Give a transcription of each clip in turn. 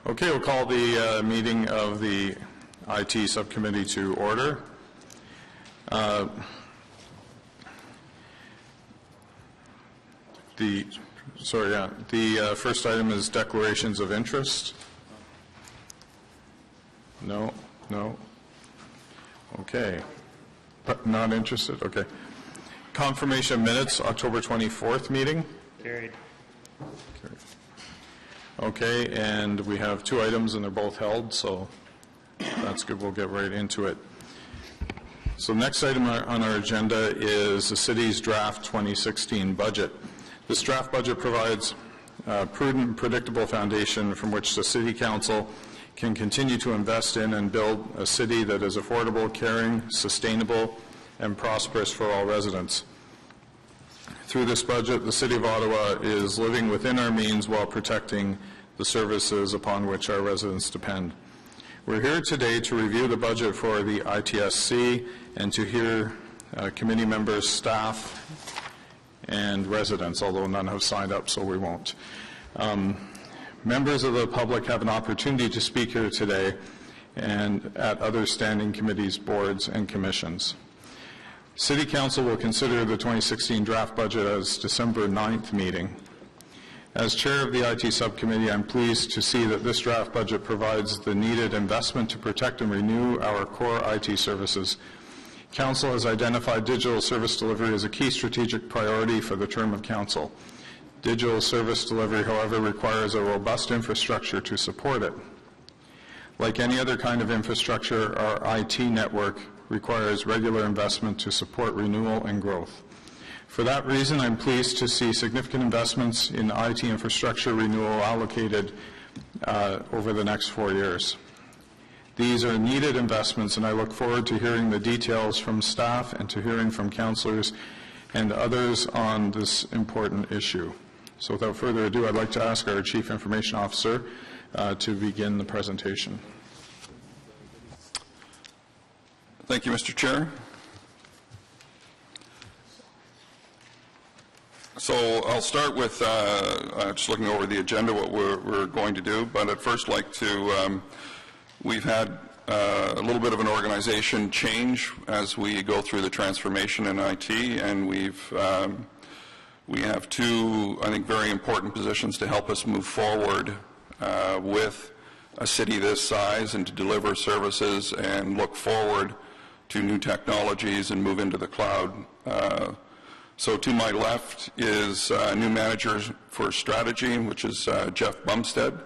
Okay, we'll call the meeting of the IT subcommittee to order. The first item is declarations of interest. No. Okay. Not interested? Okay. Confirmation of minutes, October 24th meeting. Carried. Okay, and we have two items and they're both held, so that's good. We'll get right into it. So next item on our agenda is the city's draft 2016 budget. This draft budget provides a prudent and predictable foundation from which the City Council can continue to invest in and build a city that is affordable, caring, sustainable, and prosperous for all residents. Through this budget, the City of Ottawa is living within our means while protecting the services upon which our residents depend. We're here today to review the budget for the ITSC and to hear committee members, staff, and residents, although none have signed up, so we won't. Members of the public have an opportunity to speak here today and at other standing committees, boards, and commissions. City Council will consider the 2016 draft budget as December 9th meeting. As chair of the IT subcommittee, I'm pleased to see that this draft budget provides the needed investment to protect and renew our core IT services. Council has identified digital service delivery as a key strategic priority for the term of Council. Digital service delivery, however, requires a robust infrastructure to support it. Like any other kind of infrastructure, our IT network requires regular investment to support renewal and growth. For that reason, I'm pleased to see significant investments in IT infrastructure renewal allocated over the next 4 years. These are needed investments, and I look forward to hearing the details from staff and to hearing from councillors and others on this important issue. So without further ado, I'd like to ask our Chief Information Officer to begin the presentation. Thank you, Mr. Chair. So I'll start with just looking over the agenda, what we're going to do, but I'd first like to, we've had a little bit of an organization change as we go through the transformation in IT, and we have two, I think, very important positions to help us move forward with a city this size and to deliver services and look forward to new technologies and move into the cloud. So to my left is a new manager for strategy, which is Jeff Bumstead.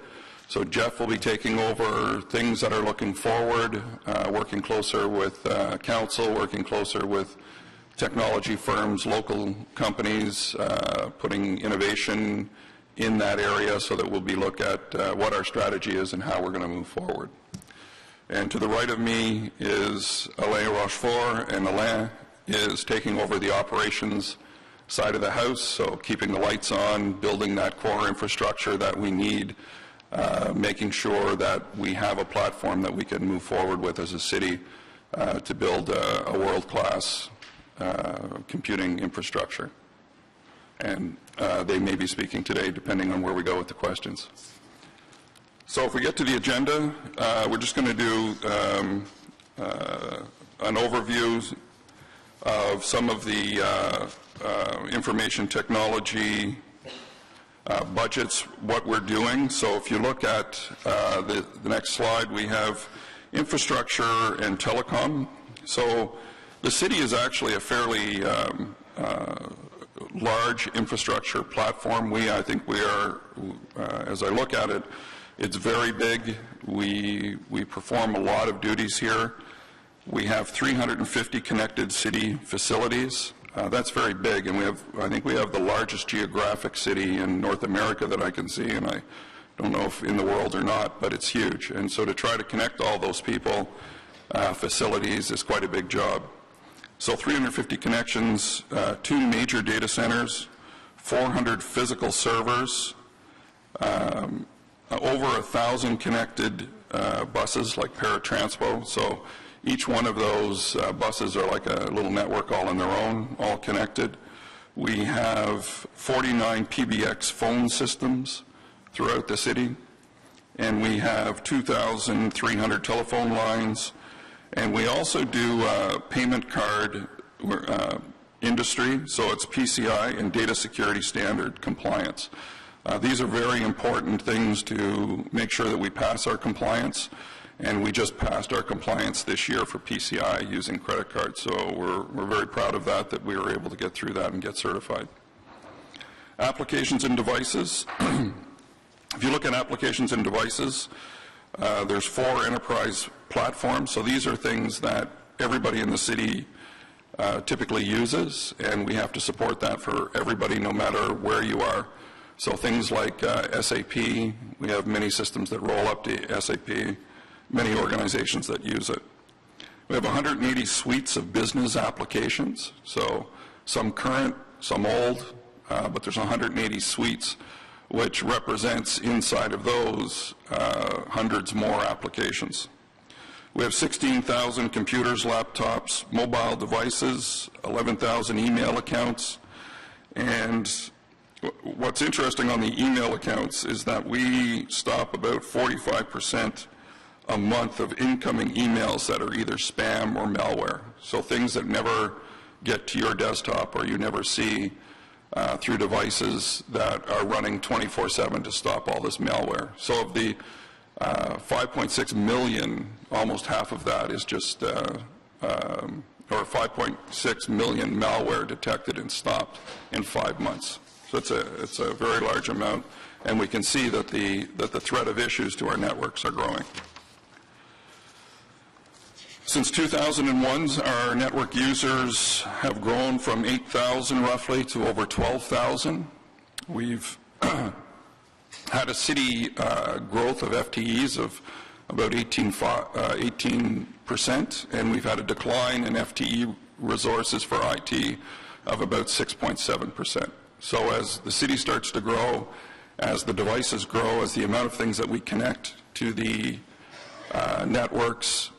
So Jeff will be taking over things that are looking forward, working closer with council, working closer with technology firms, local companies, putting innovation in that area so that we'll be look at what our strategy is and how we're going to move forward. And to the right of me is Alain Rochefort, and Alain is taking over the operations side of the house, so keeping the lights on, building that core infrastructure that we need, making sure that we have a platform that we can move forward with as a city to build a world-class computing infrastructure. And they may be speaking today depending on where we go with the questions. So if we get to the agenda, we're just going to do an overview of some of the information technology budgets, what we're doing. So if you look at the next slide, we have infrastructure and telecom. So the city is actually a fairly large infrastructure platform. I think we are, as I look at it, it's very big. We perform a lot of duties here. We have 350 connected city facilities. That's very big, and I think we have the largest geographic city in North America that I can see, and I don't know if in the world or not, but it's huge. And so to try to connect all those people, facilities, is quite a big job. So 350 connections, 2 major data centers, 400 physical servers, over 1,000 connected buses like paratranspo. So each one of those buses are like a little network all on their own, all connected. We have 49 PBX phone systems throughout the city. and we have 2,300 telephone lines, and we also do payment card industry, so it's PCI and data security standard compliance. These are very important things to make sure that we pass our compliance, and we just passed our compliance this year for PCI using credit cards, so we're very proud of that we were able to get through that and get certified. Applications and devices. If you look at applications and devices, there's 4 enterprise platforms, so these are things that everybody in the city typically uses, and we have to support that for everybody no matter where you are. So things like SAP, we have many systems that roll up to SAP, many organizations that use it. We have 180 suites of business applications, so some current, some old, but there's 180 suites, which represents inside of those hundreds more applications. We have 16,000 computers, laptops, mobile devices, 11,000 email accounts, and what's interesting on the email accounts is that we stop about 45% a month of incoming emails that are either spam or malware, so things that never get to your desktop or you never see through devices that are running 24/7 to stop all this malware. So of the 5.6 million, almost half of that is just, or 5.6 million malware detected and stopped in 5 months. So it's a very large amount, and we can see that the threat of issues to our networks are growing. Since 2001, our network users have grown from 8,000 roughly to over 12,000. We've had a city growth of FTEs of about 18%, and we've had a decline in FTE resources for IT of about 6.7%. So as the city starts to grow, as the devices grow, as the amount of things that we connect to the networks,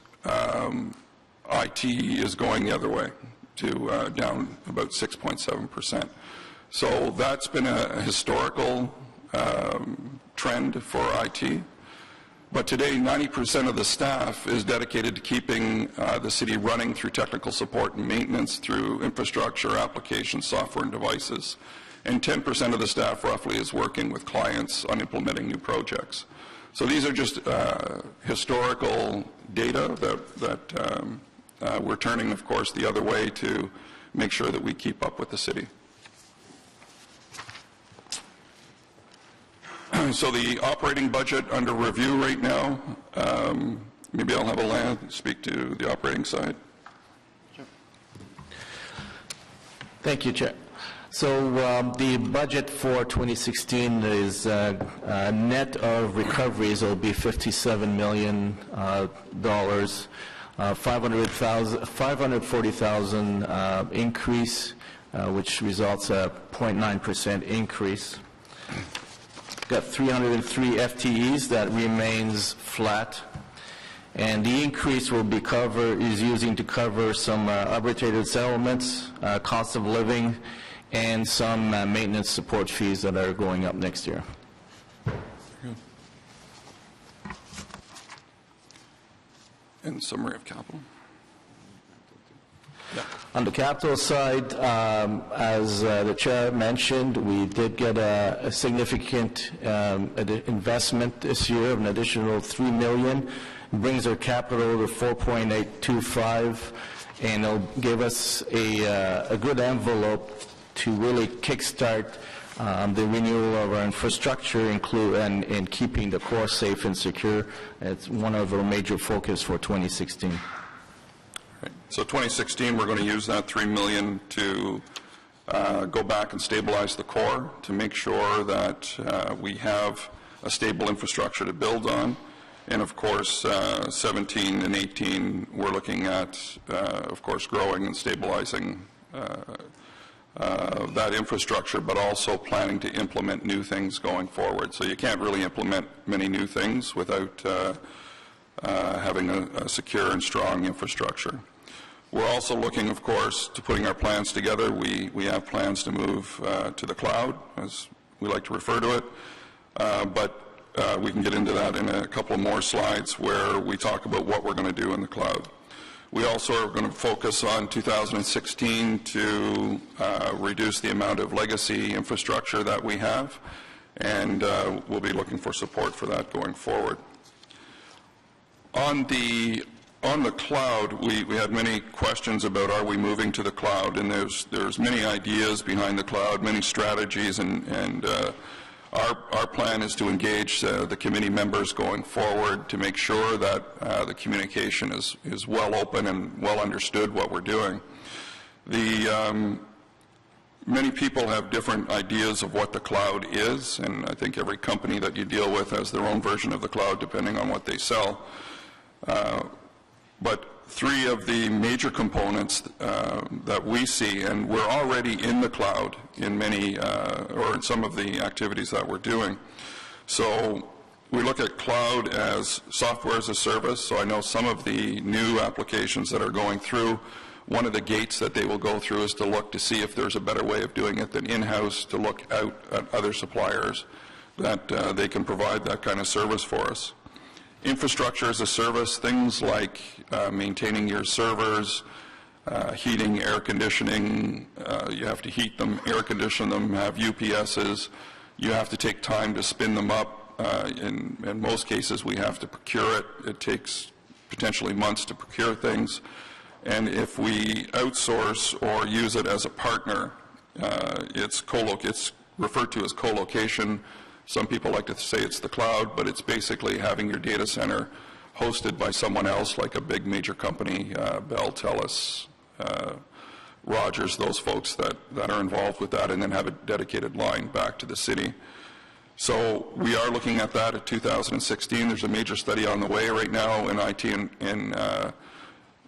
IT is going the other way, to down about 6.7%. So that's been a historical trend for IT. But today, 90% of the staff is dedicated to keeping the city running through technical support and maintenance, through infrastructure, applications, software, and devices. And 10% of the staff roughly is working with clients on implementing new projects. So these are just historical data that we're turning, of course, the other way to make sure that we keep up with the city. So the operating budget under review right now, maybe I'll have Alain speak to the operating side. Sure. Thank you, Chair. So the budget for 2016 is net of recoveries will be $57 million, 540,000 increase, which results a 0.9% increase. Got 303 FTEs, that remains flat, and the increase will be is using to cover some arbitrated settlements, cost of living, and some maintenance support fees that are going up next year. And summary of capital. Yeah. On the capital side, as the Chair mentioned, we did get a significant investment this year of an additional $3 million. It brings our capital to 4.825, and it'll give us a good envelope to really kickstart the renewal of our infrastructure, and keeping the core safe and secure. It's one of our major focus for 2016. Right. So 2016, we're going to use that $3 million to go back and stabilize the core, to make sure that we have a stable infrastructure to build on. And of course, 17 and 18, we're looking at, of course, growing and stabilizing that infrastructure, but also planning to implement new things going forward. So you can't really implement many new things without having a secure and strong infrastructure. We're also looking, of course, to putting our plans together. We have plans to move to the cloud, as we like to refer to it. But we can get into that in a couple more slides where we talk about what we're going to do in the cloud. We also are going to focus on 2016 to reduce the amount of legacy infrastructure that we have, and we'll be looking for support for that going forward. On the cloud, we had many questions about are we moving to the cloud, and there's many ideas behind the cloud, many strategies, and our plan is to engage the committee members going forward to make sure that the communication is well open and well understood what we're doing. Many people have different ideas of what the cloud is, and I think every company that you deal with has their own version of the cloud depending on what they sell. But three of the major components that we see, and we're already in the cloud in many, or in some of the activities that we're doing. So we look at cloud as software as a service. So I know some of the new applications that are going through, one of the gates that they will go through is to look to see if there's a better way of doing it than in-house, to look out at other suppliers that they can provide that kind of service for us. Infrastructure as a service, things like maintaining your servers, heating, air conditioning, you have to heat them, air condition them, have UPSs, you have to take time to spin them up. In most cases we have to procure it. It takes potentially months to procure things. And if we outsource or use it as a partner, it's referred to as co-location. Some people like to say it's the cloud, but it's basically having your data center hosted by someone else, like a big major company, Bell, TELUS, Rogers, those folks that are involved with that, and then have a dedicated line back to the city. So we are looking at that at 2016. There's a major study on the way right now in IT, and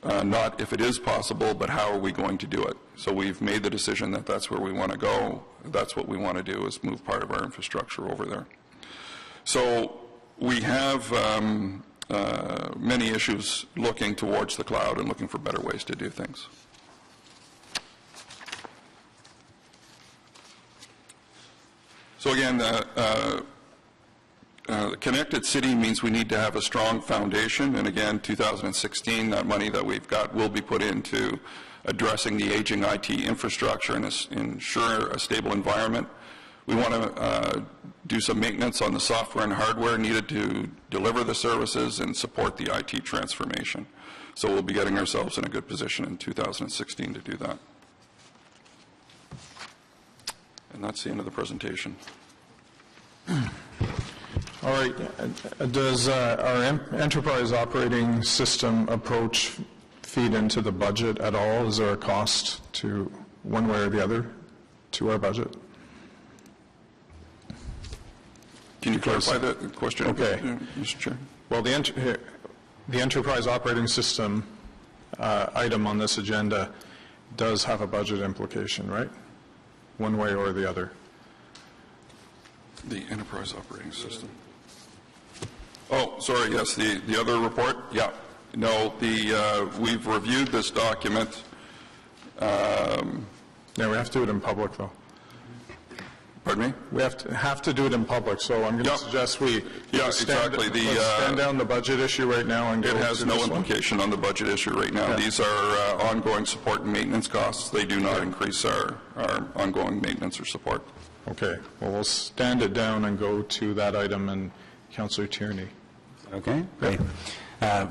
not if it is possible, but how are we going to do it. So we've made the decision that that's where we want to go. That's what we want to do, is move part of our infrastructure over there. So we have many issues looking towards the cloud and looking for better ways to do things. So again, the connected city means we need to have a strong foundation, and again, 2016, that money that we've got will be put into addressing the aging IT infrastructure and ensure a stable environment. We want to do some maintenance on the software and hardware needed to deliver the services and support the IT transformation. So we'll be getting ourselves in a good position in 2016 to do that. And that's the end of the presentation. All right. Does our enterprise operating system approach feed into the budget at all? Is there a cost to one way or the other to our budget? Can you clarify the question? Okay. Mr. Chair. Well, the enterprise operating system item on this agenda does have a budget implication, right? One way or the other. The enterprise operating system. Oh, sorry, yes, the other report? Yeah. No, we've reviewed this document. Yeah, we have to do it in public, though. Pardon me? We have to do it in public, so I'm going to suggest we stand down the budget issue right now and go to this one. It has no implication on the budget issue right now. Yeah. These are ongoing support and maintenance costs. They do not increase our ongoing maintenance or support. Okay. Well, we'll stand it down and go to that item, and Councillor Tierney. Okay, great.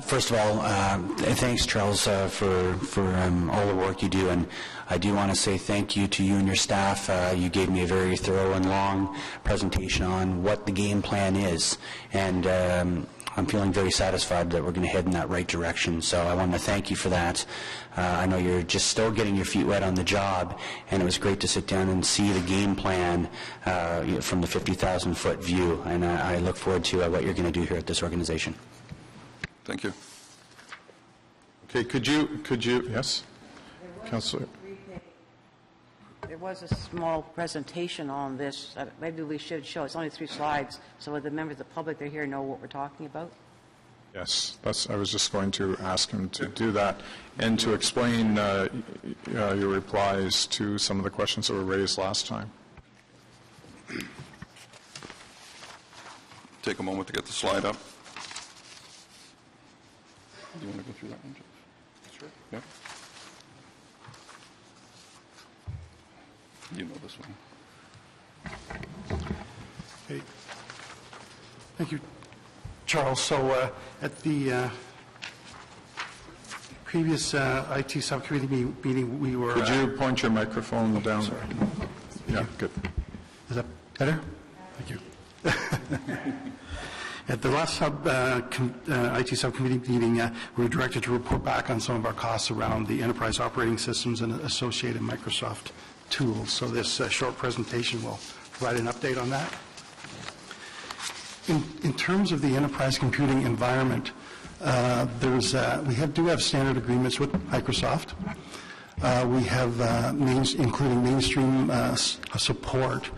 First of all, thanks, Charles, for all the work you do, and I do want to say thank you to you and your staff. You gave me a very thorough and long presentation on what the game plan is, and I'm feeling very satisfied that we're going to head in that right direction, so I want to thank you for that. I know you're just still getting your feet wet on the job, and it was great to sit down and see the game plan from the 50,000-foot view, and I look forward to what you're going to do here at this organization. Thank you. Okay, could you, yes? Councillor. There was a small presentation on this. Maybe we should show. It's only 3 slides, so the members of the public that are here know what we're talking about. Yes, I was just going to ask him to do that and to explain your replies to some of the questions that were raised last time. take a moment to get the slide up. Do you want to go through that one, Jeff? Sure. Yeah. You know this one. Okay. Thank you, Charles. So at the previous IT subcommittee meeting, we were... Could you point your microphone down? Sorry. Yeah, good. Is that better? Thank you. At the last IT subcommittee meeting, we were directed to report back on some of our costs around the enterprise operating systems and associated Microsoft tools. So this short presentation will provide an update on that. In terms of the enterprise computing environment, we do have standard agreements with Microsoft. We have including mainstream support.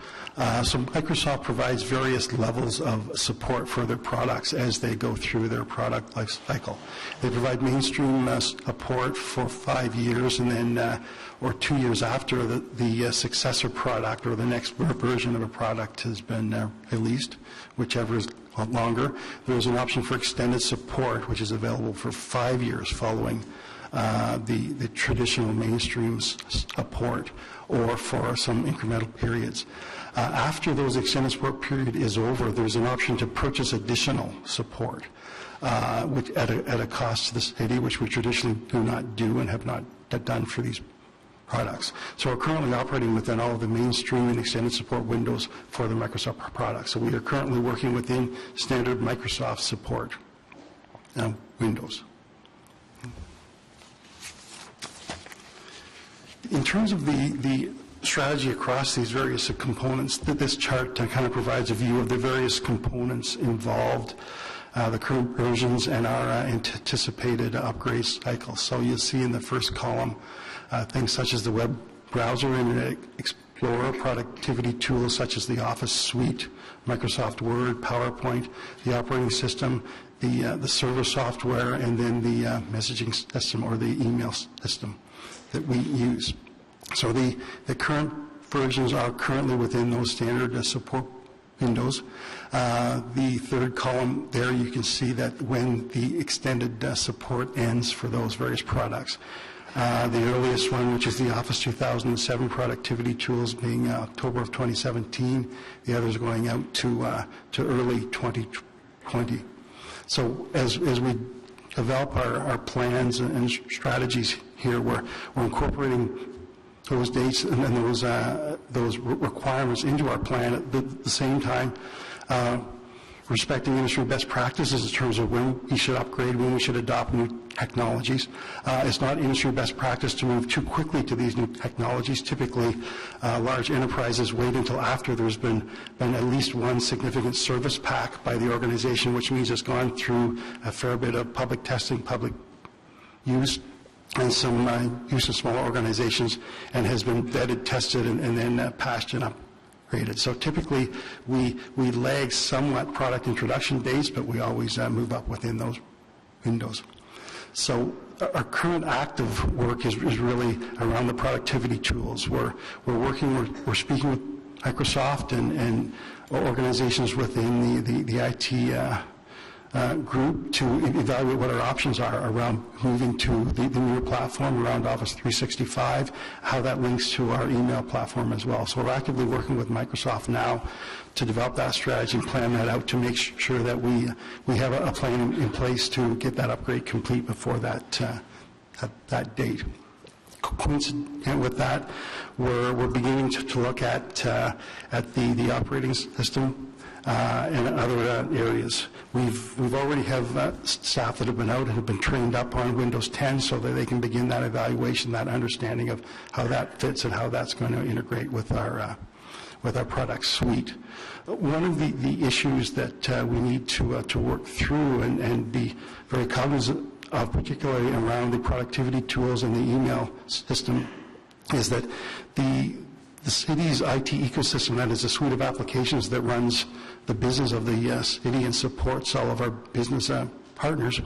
So Microsoft provides various levels of support for their products as they go through their product life cycle. They provide mainstream support for 5 years, and then or 2 years after the successor product or the next version of a product has been released, whichever is longer. There is an option for extended support, which is available for 5 years following the traditional mainstream support, or for some incremental periods. After those extended support period is over, there's an option to purchase additional support, which at a cost to the city, which we traditionally do not do and have not done for these products. So we're currently operating within all of the mainstream and extended support windows for the Microsoft products. So we are currently working within standard Microsoft support windows. In terms of the strategy across these various components, this chart kind of provides a view of the various components involved, the current versions, and our anticipated upgrade cycle. So you'll see in the first column things such as the web browser, Internet Explorer, productivity tools such as the Office Suite, Microsoft Word, PowerPoint, the operating system, the server software, and then the messaging system or the email system that we use. So the current versions are currently within those standard support windows. The third column there, you can see that when the extended support ends for those various products. The earliest one, which is the Office 2007 productivity tools, being October of 2017. The others going out to early 2020. So as we develop our plans and strategies here, we're incorporating those dates and those requirements into our plan at the same time, respecting industry best practices in terms of when we should upgrade, when we should adopt new technologies. It's not industry best practice to move too quickly to these new technologies. Typically, large enterprises wait until after there's been at least one significant service pack by the organization, which means it's gone through a fair bit of public testing, public use, and some use of smaller organizations, and has been vetted, tested, and then passed and upgraded. So typically, we lag somewhat product introduction dates, but we always move up within those windows. So our current active work is really around the productivity tools. We're speaking with Microsoft and organizations within the IT group to evaluate what our options are around moving to the newer platform around Office 365, how that links to our email platform as well. So we're actively working with Microsoft now to develop that strategy and plan that out to make sure that we have a plan in place to get that upgrade complete before that date. Coincident with that, we're beginning to look at the operating system and other areas. We've already have staff that have been out and have been trained up on Windows 10 so that they can begin that evaluation, that understanding of how that fits and how that's going to integrate with our product suite. One of the issues that we need to work through and be very cognizant of, particularly around the productivity tools and the email system, is that the city's IT ecosystem, that is a suite of applications that runs the business of the city and supports all of our business partners.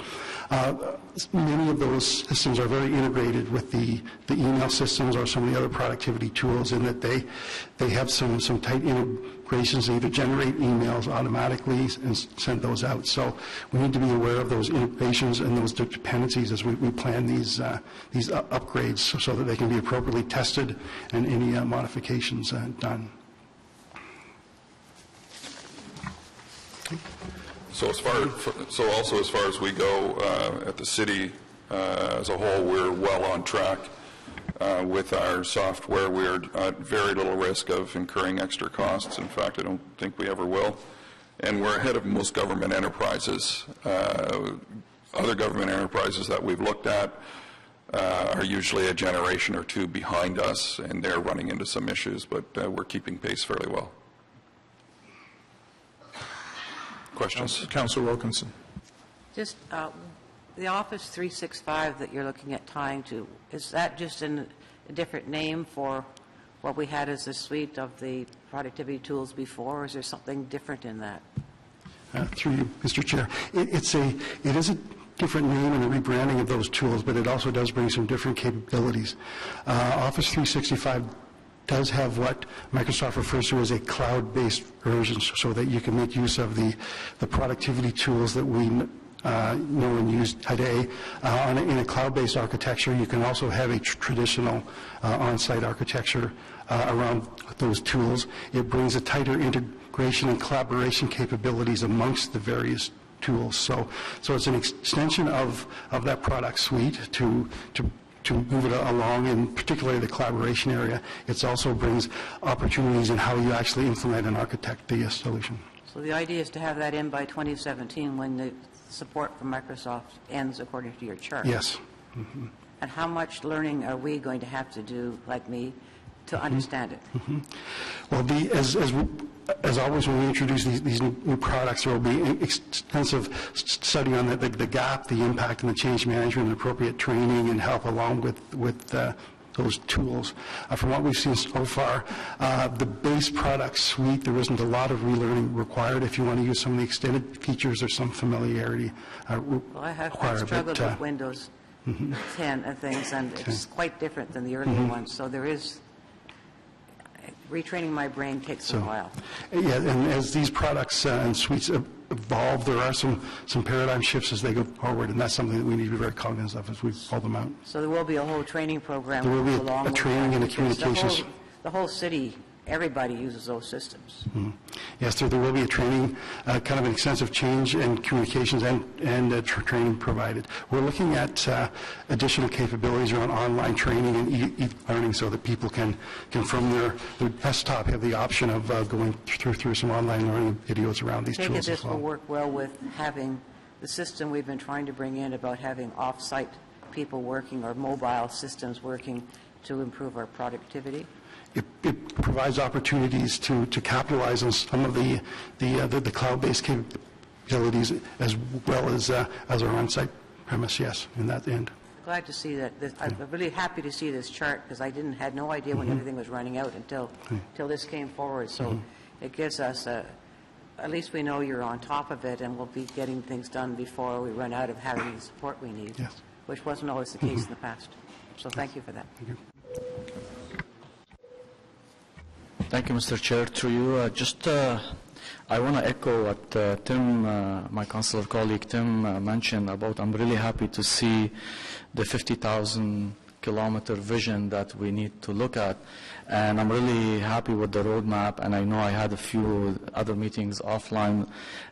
Many of those systems are very integrated with the email systems or some of the other productivity tools in that they have some tight integrations. They either generate emails automatically and send those out. So we need to be aware of those integrations and those dependencies as we plan these upgrades so that they can be appropriately tested and any modifications done. So as far as we go at the city as a whole, we're well on track with our software. We're at very little risk of incurring extra costs. In fact, I don't think we ever will. And we're ahead of most government enterprises. Other government enterprises that we've looked at are usually a generation or two behind us, and they're running into some issues, but we're keeping pace fairly well. Questions? Councilor Wilkinson. Just the Office 365 that you're looking at tying to, is that just a different name for what we had as a suite of the productivity tools before, or is there something different in that? Through you, Mr. Chair. It is a different name and a rebranding of those tools, but it also does bring some different capabilities. Office 365 does have what Microsoft refers to as a cloud-based version, so that you can make use of the productivity tools that we know and use today. In a cloud-based architecture, you can also have a traditional on-site architecture around those tools. It brings a tighter integration and collaboration capabilities amongst the various tools. So it's an extension of that product suite to move it along, in particularly the collaboration area. It also brings opportunities in how you actually implement and architect the solution. So the idea is to have that in by 2017 when the support from Microsoft ends according to your chart? Yes. And how much learning are we going to have to do, like me, to understand it? Well, as always, when we introduce these new products, there will be extensive study on the gap, the impact, and the change management, and appropriate training and help along with those tools. From what we've seen so far, the base product suite, there isn't a lot of relearning required. If you want to use some of the extended features or some familiarity Well, I've struggled with Windows 10 and things, and it's quite different than the earlier ones. So there is retraining my brain takes a while. Yeah, and as these products and suites evolve, there are some paradigm shifts as they go forward, and that's something that we need to be very cognizant of as we roll them out. So there will be a whole training program. There will be along a with training that, and a communications. The whole city, everybody uses those systems. Yes, there will be a training, kind of an extensive change in communications and training provided. We're looking at additional capabilities around online training and e-learning so that people can from their desktop have the option of going through some online learning videos around these Take it tools as this will well. work well with having the system we've been trying to bring in about having off-site people working or mobile systems working to improve our productivity. It provides opportunities to capitalize on some of the cloud-based capabilities as well as our on-site premise, yes, in that end. Glad to see that. I'm really happy to see this chart because I had no idea when everything was running out until this came forward. So it gives us at least we know you're on top of it, and we'll be getting things done before we run out of having the support we need, Yes. which wasn't always the case in the past. So thank you for that. Thank you. Thank you, Mr. Chair. Through you, I want to echo what Tim, my councillor colleague Tim, mentioned about. I'm really happy to see the 50,000 kilometer vision that we need to look at, and I'm really happy with the roadmap. And I know I had a few other meetings offline,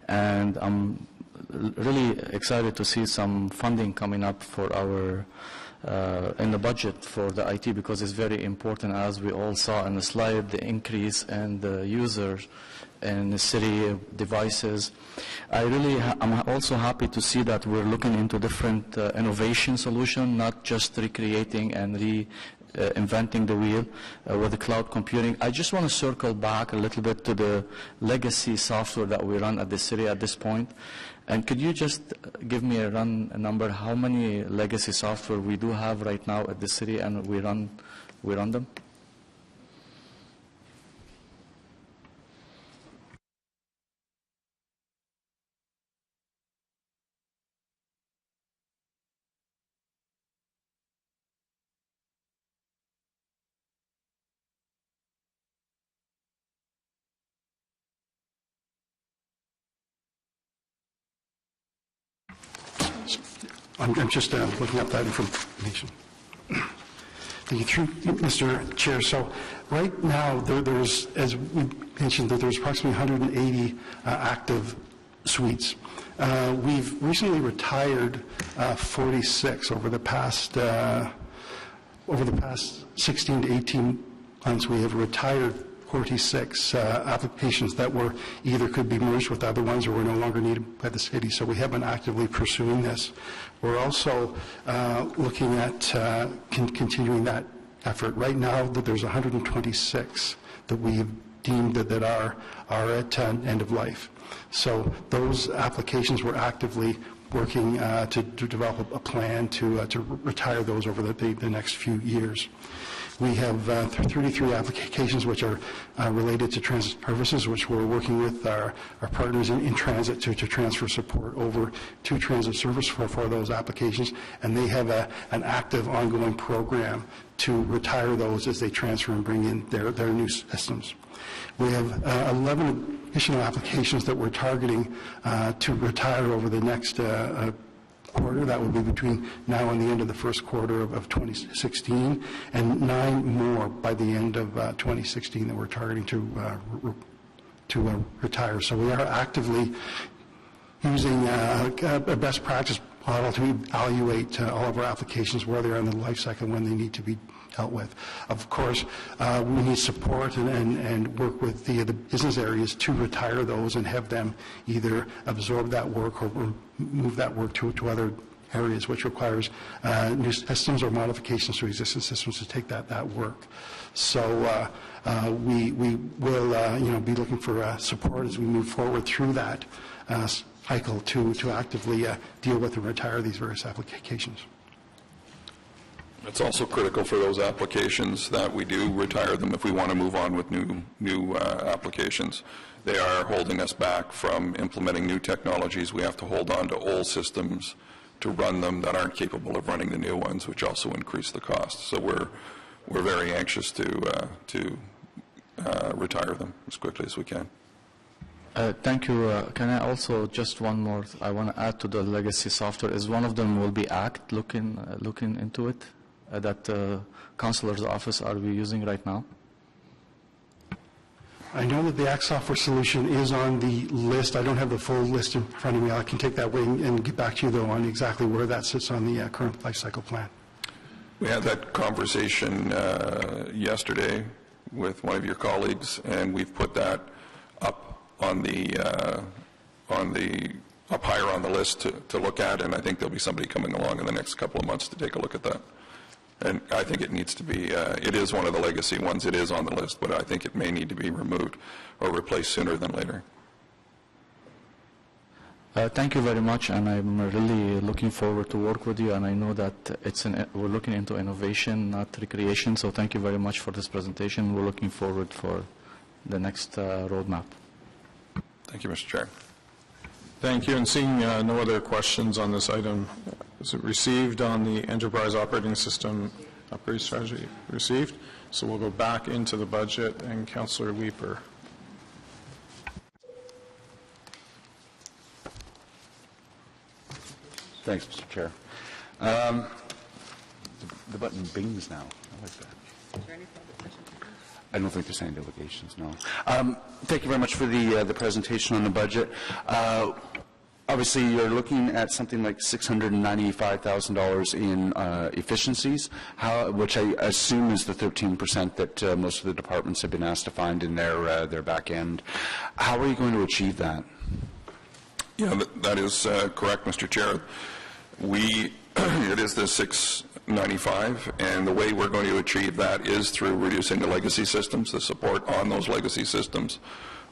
and I'm really excited to see some funding coming up for our. In the budget for the IT, because it's very important, as we all saw in the slide, the increase in the users and the city devices. I'm also happy to see that we're looking into different innovation solutions, not just recreating and inventing the wheel with the cloud computing. I just want to circle back a little bit to the legacy software that we run at the city at this point. And could you just give me a number, how many legacy software we do have right now at the city and we run them? I'm just looking up that information. Thank you, through Mr. Chair. So right now, there's, as we mentioned, that there's approximately 180 active suites. We've recently retired 46 over the past 16 to 18 months. We have retired 46 applications that were either could be merged with other ones or were no longer needed by the city. So we have been actively pursuing this. We're also looking at continuing that effort. Right now, there's 126 that we have deemed that are at end of life. So those applications we're actively working to develop a plan to retire those over the next few years. We have 33 applications which are related to transit services, which we're working with our partners in transit to transfer support over to transit service for those applications, and they have an active ongoing program to retire those as they transfer and bring in their new systems. We have 11 additional applications that we're targeting to retire over the next quarter. That will be between now and the end of the first quarter of 2016, and 9 more by the end of 2016 that we're targeting to retire. So we are actively using a best practice model to evaluate all of our applications, where they are in the life cycle, when they need to be dealt with. Of course, we need support and work with the business areas to retire those and have them either absorb that work or move that work to other areas, which requires new systems or modifications to existing systems to take that work. So we will be looking for support as we move forward through that cycle to actively deal with and retire these various applications. It's also critical for those applications that we do retire them if we want to move on with new applications. They are holding us back from implementing new technologies. We have to hold on to old systems to run them that aren't capable of running the new ones, which also increase the cost. So we're very anxious to retire them as quickly as we can. Thank you. Can I also, just one more, I want to add to the legacy software, is one of them will be ACT, looking into it, that Councillor's office are we using right now? I know that the ACT software solution is on the list. I don't have the full list in front of me. I can take that way and get back to you, though, on exactly where that sits on the current life cycle plan. We had that conversation yesterday with one of your colleagues, and we've put that up on the up higher on the list to look at, and I think there'll be somebody coming along in the next couple of months to take a look at that. And I think it needs to be, it is one of the legacy ones, it is on the list, but I think it may need to be removed or replaced sooner than later. Thank you very much, and I'm really looking forward to work with you, and I know that we're looking into innovation, not recreation, so thank you very much for this presentation. We're looking forward for the next roadmap. Thank you, Mr. Chair. Thank you. And seeing no other questions on this item, is it received on the enterprise operating system upgrade strategy? Received. So we'll go back into the budget, and Councillor Weeper. Thanks, Mr. Chair. The button bings now. I like that. Is there any further questions? I don't think there's any delegations, no. Thank you very much for the presentation on the budget. Obviously, you're looking at something like $695,000 in efficiencies, which I assume is the 13% that most of the departments have been asked to find in their back end. How are you going to achieve that? Yeah, that is correct, Mr. Chair. It is the 695, and the way we're going to achieve that is through reducing the legacy systems. The support on those legacy systems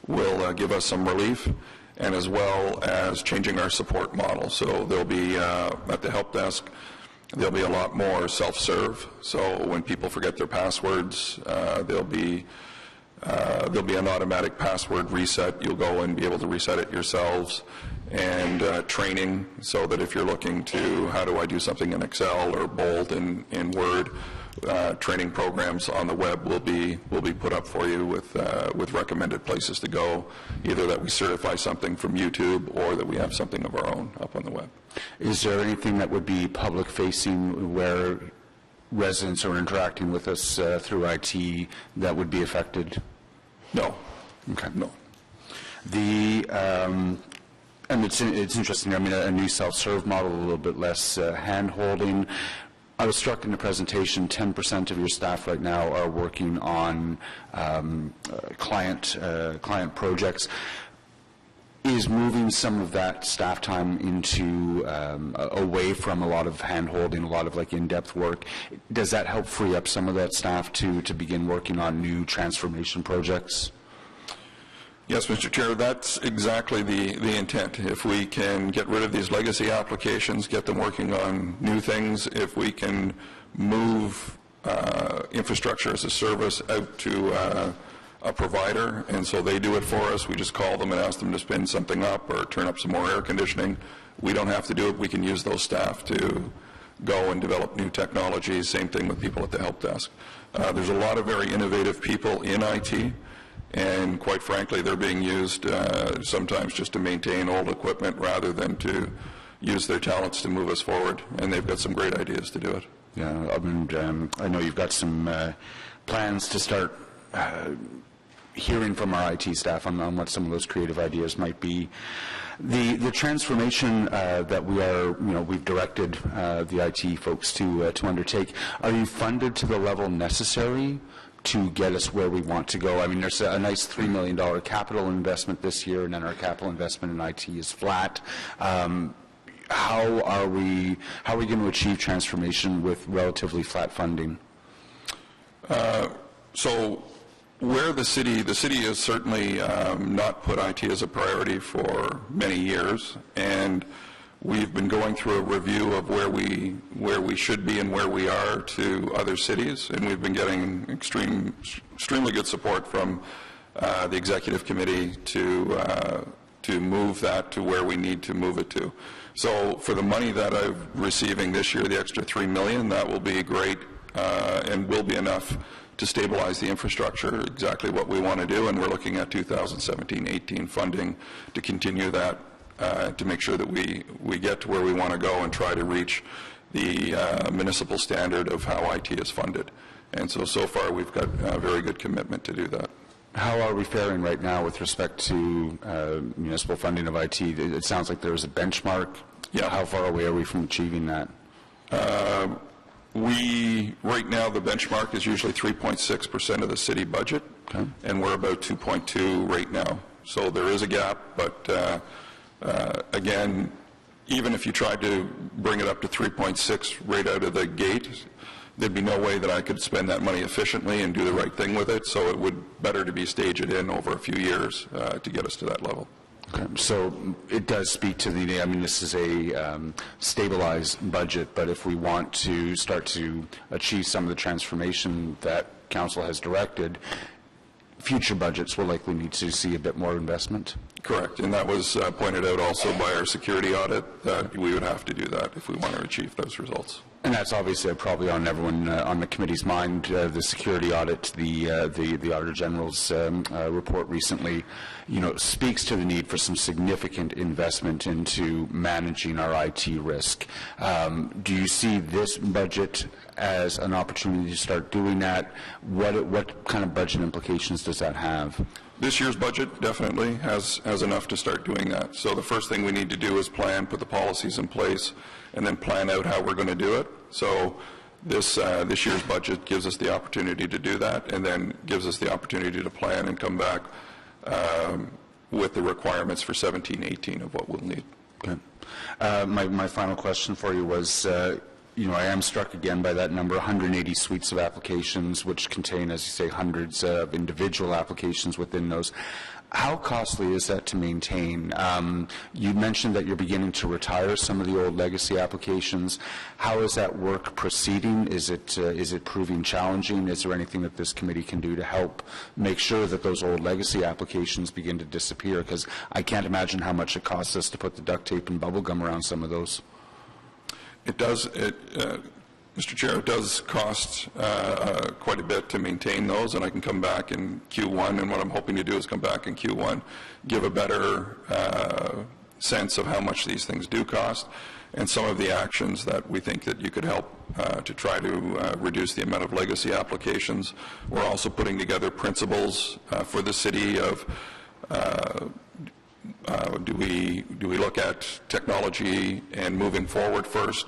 will give us some relief, and as well as changing our support model. So there'll be, at the help desk, there'll be a lot more self-serve. So when people forget their passwords, there'll be an automatic password reset. You'll go and be able to reset it yourselves, and training, so that if you're looking to how do I do something in Excel or bold in Word, training programs on the web will be put up for you with recommended places to go, either that we certify something from YouTube or that we have something of our own up on the web. Is there anything that would be public-facing where residents are interacting with us through IT that would be affected? No. Okay. No. And it's interesting, I mean, a new self-serve model, a little bit less hand-holding. I was struck in the presentation, 10% of your staff right now are working on client projects. Is moving some of that staff time into away from a lot of hand-holding, a lot of like in-depth work, does that help free up some of that staff to begin working on new transformation projects? Yes, Mr. Chair, that's exactly the intent. If we can get rid of these legacy applications, get them working on new things, if we can move infrastructure as a service out to a provider, and so they do it for us, we just call them and ask them to spin something up or turn up some more air conditioning. We don't have to do it. We can use those staff to go and develop new technologies. Same thing with people at the help desk. There's a lot of very innovative people in IT, and quite frankly, they're being used sometimes just to maintain old equipment rather than to use their talents to move us forward, and they've got some great ideas to do it. Yeah, I mean, I know you've got some plans to start hearing from our IT staff on what some of those creative ideas might be. The transformation that we've directed the IT folks to undertake, are you funded to the level necessary to get us where we want to go? I mean, there's a nice $3 million capital investment this year, and then our capital investment in IT is flat. How are we going to achieve transformation with relatively flat funding? So where the city has certainly not put IT as a priority for many years, and we've been going through a review of where we should be and where we are to other cities, and we've been getting extremely good support from the executive committee to move that to where we need to move it to. So for the money that I'm receiving this year, the extra $3 million, that will be great and will be enough to stabilize the infrastructure, exactly what we want to do, and we're looking at 2017-18 funding to continue that, to make sure that we get to where we want to go and try to reach the municipal standard of how IT is funded. And so far we've got a very good commitment to do that. How are we faring right now with respect to municipal funding of IT? It sounds like there's a benchmark. Yeah. How far away are we from achieving that? Right now, the benchmark is usually 3.6% of the city budget, okay, and we're about 2.2 right now. So there is a gap, but again, even if you tried to bring it up to 3.6 right out of the gate, there'd be no way that I could spend that money efficiently and do the right thing with it, so it would better to be staged in over a few years to get us to that level. Okay. So it does speak to the, I mean, this is a stabilized budget, but if we want to start to achieve some of the transformation that council has directed, future budgets will likely need to see a bit more investment. Correct, and that was pointed out also by our security audit, that we would have to do that if we want to achieve those results. And that's obviously probably on everyone on the committee's mind. The security audit, the Auditor General's report recently, speaks to the need for some significant investment into managing our IT risk. Do you see this budget as an opportunity to start doing that? What kind of budget implications does that have? This year's budget definitely has enough to start doing that. So the first thing we need to do is plan, put the policies in place, and then plan out how we're going to do it. So this year's budget gives us the opportunity to do that, and then gives us the opportunity to plan and come back with the requirements for 17-18 of what we'll need. Okay. My final question for you was, I am struck again by that number, 180 suites of applications, which contain, as you say, hundreds of individual applications within those. How costly is that to maintain? You mentioned that you're beginning to retire some of the old legacy applications. How is that work proceeding? Is it proving challenging? Is there anything that this committee can do to help make sure that those old legacy applications begin to disappear? Because I can't imagine how much it costs us to put the duct tape and bubble gum around some of those. It does. Mr. Chair, it does cost quite a bit to maintain those, and I can come back in Q1, and what I'm hoping to do is come back in Q1, give a better sense of how much these things do cost, and some of the actions that we think that you could help to try to reduce the amount of legacy applications. We're also putting together principles for the city of do we look at technology and moving forward first,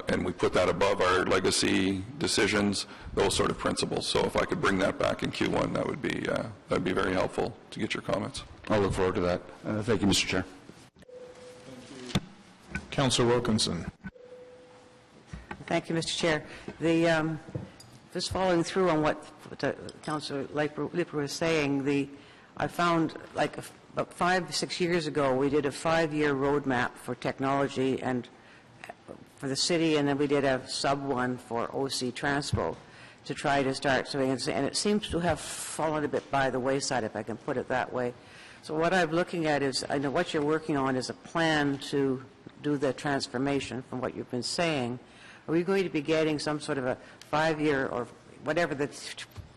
and we put that above our legacy decisions, those sort of principles. So if I could bring that back in Q1, that'd be very helpful to get your comments. I'll look forward to that. Thank you, Mr. Chair. Councillor Wilkinson. Thank you, Mr. Chair. Just following through on what Councillor Liper was saying, I found like about 5 or 6 years ago, we did a 5-year roadmap for technology and for the city, and then we did a sub-one for OC Transpo to try to start doing it, and it seems to have fallen a bit by the wayside, if I can put it that way. So what I'm looking at is, I know what you're working on is a plan to do the transformation from what you've been saying. Are we going to be getting some sort of a 5-year or whatever the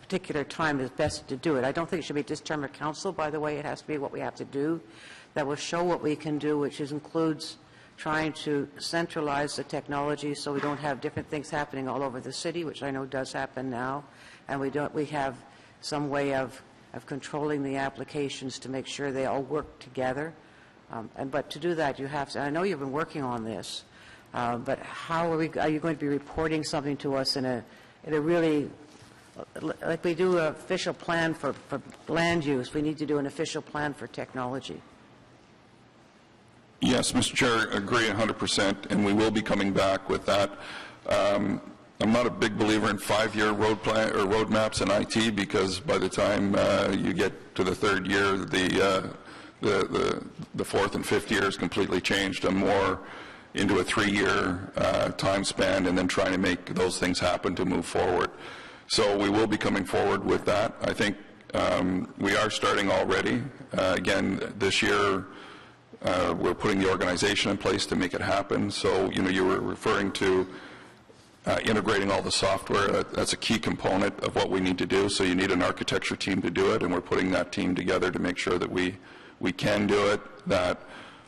particular time is best to do it? I don't think it should be this term of council, by the way. It has to be what we have to do that will show what we can do, which includes trying to centralize the technology so we don't have different things happening all over the city, which I know does happen now, and we have some way of controlling the applications to make sure they all work together. But to do that, you have to, I know you've been working on this, but how are you going to be reporting something to us in a really, like we do an official plan for land use, we need to do an official plan for technology? Yes, Mr. Chair, agree 100%, and we will be coming back with that. I'm not a big believer in 5-year road maps in IT, because by the time you get to the 3rd year, the 4th and 5th year is completely changed. I'm more into a 3-year time span, and then trying to make those things happen to move forward. So we will be coming forward with that. I think we are starting already. Again, this year, we're putting the organization in place to make it happen. So, you were referring to integrating all the software. That's a key component of what we need to do. So you need an architecture team to do it, and we're putting that team together to make sure that we can do it, that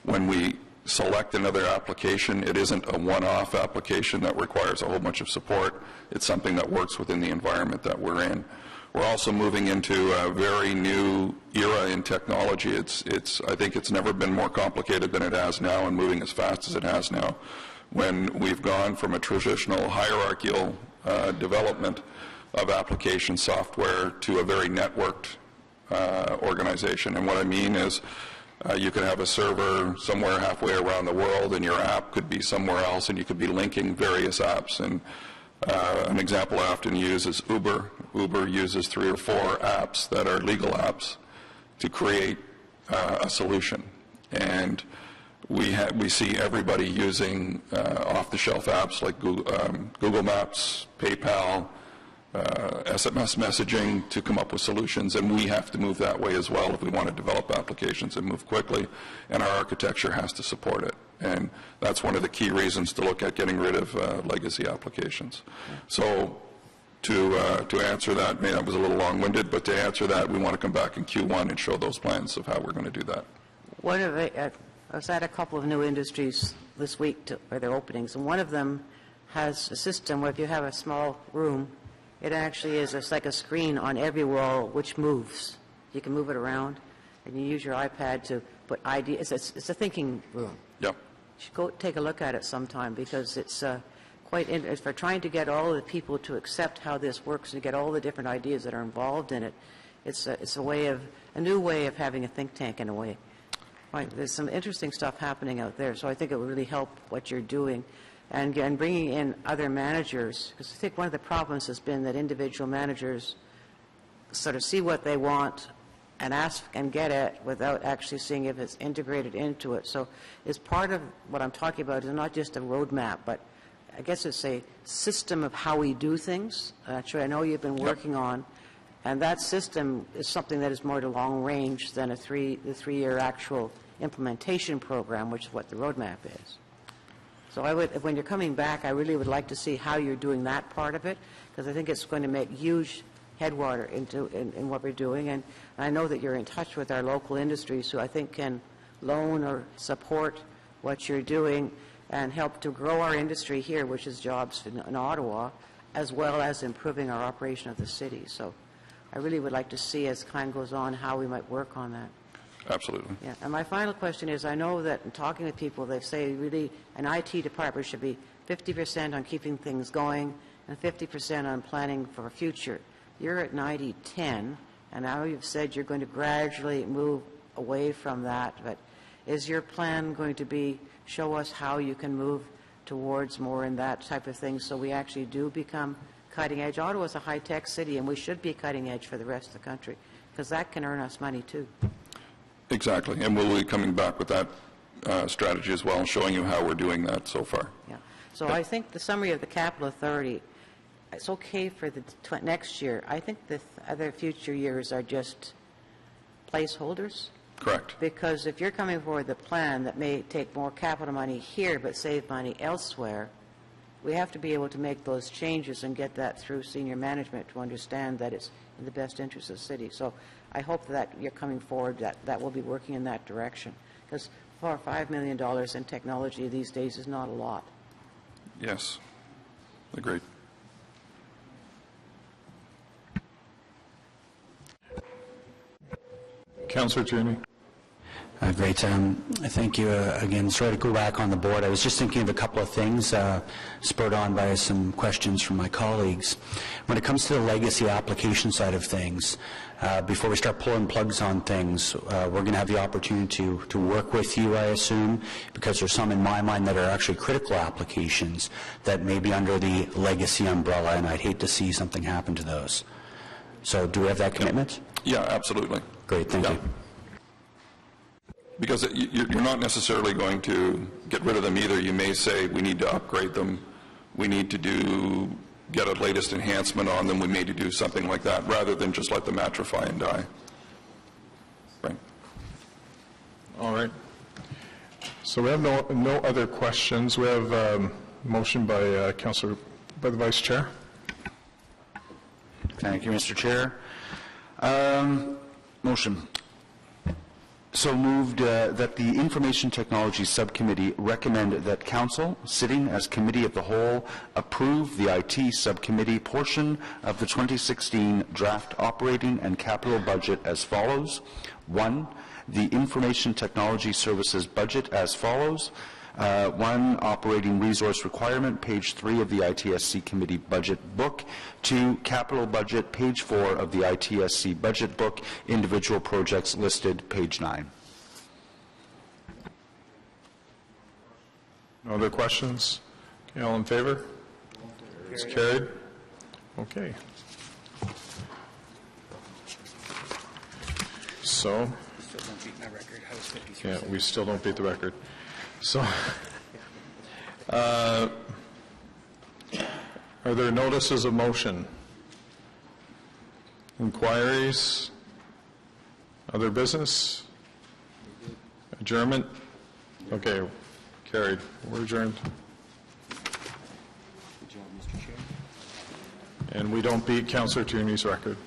when we select another application, it isn't a one-off application that requires a whole bunch of support. It's something that works within the environment that we're in. We're also moving into a very new era in technology. I think it's never been more complicated than it has now, and moving as fast as it has now, when we've gone from a traditional hierarchical development of application software to a very networked organization. And what I mean is you could have a server somewhere halfway around the world, and your app could be somewhere else, and you could be linking various apps. And an example I often use is Uber. Uber uses 3 or 4 apps that are legal apps to create a solution. And we see everybody using off-the-shelf apps like Google Maps, PayPal, SMS messaging to come up with solutions, and we have to move that way as well if we want to develop applications and move quickly, and our architecture has to support it. And that's one of the key reasons to look at getting rid of legacy applications. So to answer that, maybe that was a little long-winded, but to answer that, we want to come back in Q1 and show those plans of how we're going to do that. I was at a couple of new industries this week for their openings, and one of them has a system where if you have a small room, it actually is like a screen on every wall which moves. You can move it around, and you use your iPad to put ideas. It's a thinking room. Yep. You should go take a look at it sometime, because it's it's for trying to get all of the people to accept how this works and get all the different ideas that are involved in it. It's a new way of having a think tank in a way. Right, there's some interesting stuff happening out there, so I think it would really help what you're doing. And bringing in other managers, because I think one of the problems has been that individual managers sort of see what they want and ask and get it without actually seeing if it's integrated into it. So it's part of what I'm talking about is not just a roadmap, but I guess it's a system of how we do things, which I know you've been working on. And that system is something that is more to long range than the 3-year actual implementation program, which is what the roadmap is. So when you're coming back, I really would like to see how you're doing that part of it, because I think it's going to make huge headwater in what we're doing. And I know that you're in touch with our local industries who I think can loan or support what you're doing and help to grow our industry here, which is jobs in Ottawa, as well as improving our operation of the city. So I really would like to see, as time goes on, how we might work on that. Absolutely. Yeah. And my final question is, I know that in talking with people, they say really an IT department should be 50% on keeping things going and 50% on planning for a future. You're at 90-10, and now you've said you're going to gradually move away from that, but is your plan going to be show us how you can move towards more in that type of thing so we actually do become cutting edge? Ottawa is a high-tech city, and we should be cutting edge for the rest of the country, because that can earn us money too. Exactly, and we'll be coming back with that strategy as well, showing you how we're doing that so far. Yeah. So I think the summary of the Capital Authority, it's okay for the next year. I think the other future years are just placeholders. Correct. Because if you're coming forward with a plan that may take more capital money here but save money elsewhere, we have to be able to make those changes and get that through senior management to understand that it's in the best interest of the city. So I hope that you're coming forward, that will be working in that direction. Because for $5 million in technology these days is not a lot. Yes, agreed. Councillor Tierney. Great. Thank you again. Sorry to go back on the board. I was just thinking of a couple of things spurred on by some questions from my colleagues. When it comes to the legacy application side of things, before we start pulling plugs on things, we're going to have the opportunity to work with you, I assume, because there's some in my mind that are actually critical applications that may be under the legacy umbrella, and I'd hate to see something happen to those. So do we have that commitment? Yeah, absolutely. Great, thank you. Because you're not necessarily going to get rid of them either. You may say we need to upgrade them, we need to get a latest enhancement on them, we may need to do something like that, rather than just let them atrophy and die. Right. All right. So we have no other questions. We have a motion by by the Vice Chair. Thank you, Mr. Chair. Motion. So moved that the Information Technology Subcommittee recommend that Council, sitting as Committee of the Whole, approve the IT Subcommittee portion of the 2016 Draft Operating and Capital Budget as follows. 1, the Information Technology Services Budget as follows. 1, Operating Resource Requirement, page 3 of the ITSC Committee Budget Book. 2, Capital Budget, page 4 of the ITSC Budget Book. Individual projects listed, page 9. No other questions? Okay, all in favor? It's carried. Okay. So, yeah, we still don't beat the record. So, are there notices of motion? Inquiries? Other business? Adjournment? Okay, carried. We're adjourned. And we don't beat Councillor Tierney's record.